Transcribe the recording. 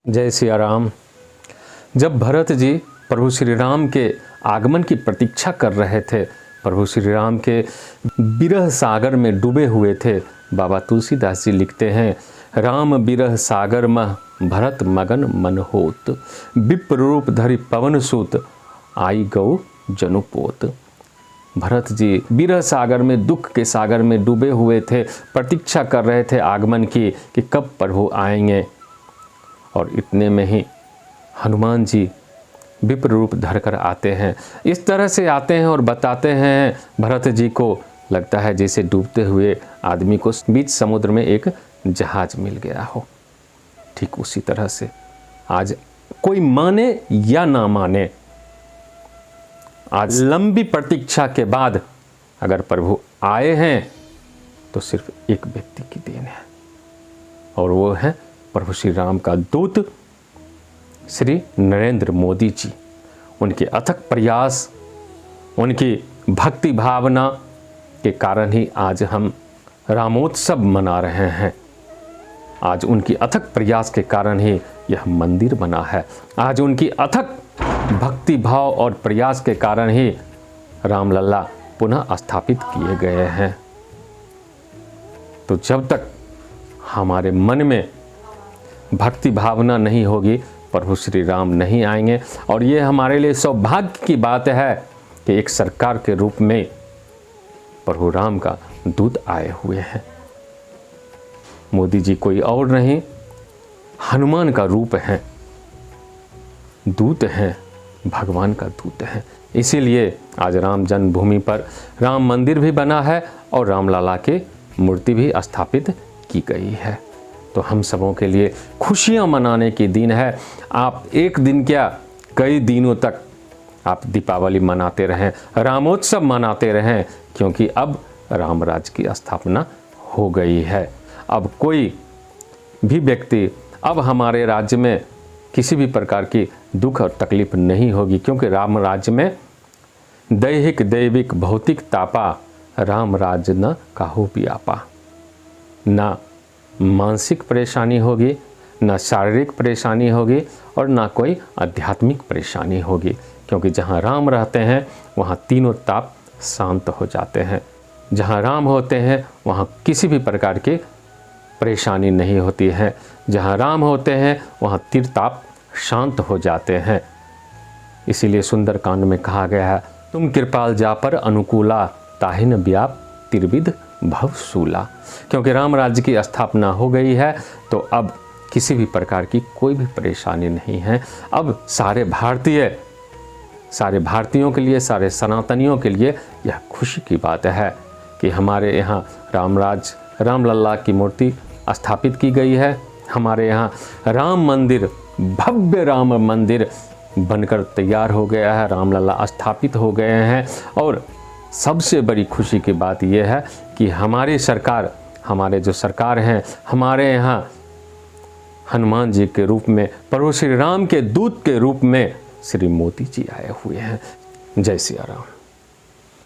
जय सिया राम। जब भरत जी प्रभु श्री राम के आगमन की प्रतीक्षा कर रहे थे, प्रभु श्री राम के बिरह सागर में डूबे हुए थे, बाबा तुलसीदास जी लिखते हैं, राम बिरह सागर मह भरत मगन मन होत, विप्र रूप धरि पवन सूत, आई गौ जनुपोत। भरत जी बिरह सागर में, दुख के सागर में डूबे हुए थे, प्रतीक्षा कर रहे थे आगमन की कि कब प्रभु आएंगे। और इतने में ही हनुमान जी विप्र रूप धरकर आते हैं। इस तरह से आते हैं और बताते हैं भरत जी को, लगता है जैसे डूबते हुए आदमी को बीच समुद्र में एक जहाज मिल गया हो। ठीक उसी तरह से आज कोई माने या ना माने, आज लंबी प्रतीक्षा के बाद अगर प्रभु आए हैं तो सिर्फ एक व्यक्ति की देन है, और वो है प्रभु श्री राम का दूत श्री नरेंद्र मोदी जी। उनके अथक प्रयास, उनकी भक्ति भावना के कारण ही आज हम रामोत्सव मना रहे हैं। आज उनकी अथक प्रयास के कारण ही यह मंदिर बना है। आज उनकी अथक भक्ति भाव और प्रयास के कारण ही रामलला पुनः स्थापित किए गए हैं। तो जब तक हमारे मन में भक्ति भावना नहीं होगी, प्रभु श्री राम नहीं आएंगे। और ये हमारे लिए सौभाग्य की बात है कि एक सरकार के रूप में प्रभु राम का दूत आए हुए हैं। मोदी जी कोई और नहीं, हनुमान का रूप है, दूत हैं, भगवान का दूत है। इसीलिए आज राम जन्मभूमि पर राम मंदिर भी बना है और रामलला की मूर्ति भी स्थापित की गई है। तो हम सबों के लिए खुशियां मनाने की दिन है। आप एक दिन क्या, कई दिनों तक आप दीपावली मनाते रहें, रामोत्सव मनाते रहें, क्योंकि अब राम राज्य की स्थापना हो गई है। अब कोई भी व्यक्ति, अब हमारे राज्य में किसी भी प्रकार की दुख और तकलीफ नहीं होगी, क्योंकि राम राज्य में दैहिक दैविक भौतिक तापा, राम राज्य न काहू पियापा। ना मानसिक परेशानी होगी, ना शारीरिक परेशानी होगी, और ना कोई आध्यात्मिक परेशानी होगी, क्योंकि जहाँ राम रहते हैं वहाँ तीनों ताप शांत हो जाते हैं। जहाँ राम होते हैं वहाँ किसी भी प्रकार की परेशानी नहीं होती है। जहाँ राम होते हैं वहाँ तीर्ताप शांत हो जाते हैं। इसीलिए सुंदरकांड में कहा गया है, तुम कृपाल जा पर अनुकूला, ताहिन व्याप त्रिविध भवसूला। क्योंकि राम राज्य की स्थापना हो गई है तो अब किसी भी प्रकार की कोई भी परेशानी नहीं है। अब सारे भारतीयों के लिए, सारे सनातनियों के लिए यह खुशी की बात है कि हमारे यहाँ रामलला की मूर्ति स्थापित की गई है। हमारे यहाँ राम मंदिर, भव्य राम मंदिर बनकर तैयार हो गया है, रामलला स्थापित हो गए हैं। और सबसे बड़ी खुशी की बात यह है कि हमारी सरकार, हमारे जो सरकार हैं, हमारे यहाँ हनुमान जी के रूप में, प्रभु श्री राम के दूत के रूप में श्री मोदी जी आए हुए हैं। जय सिया राम।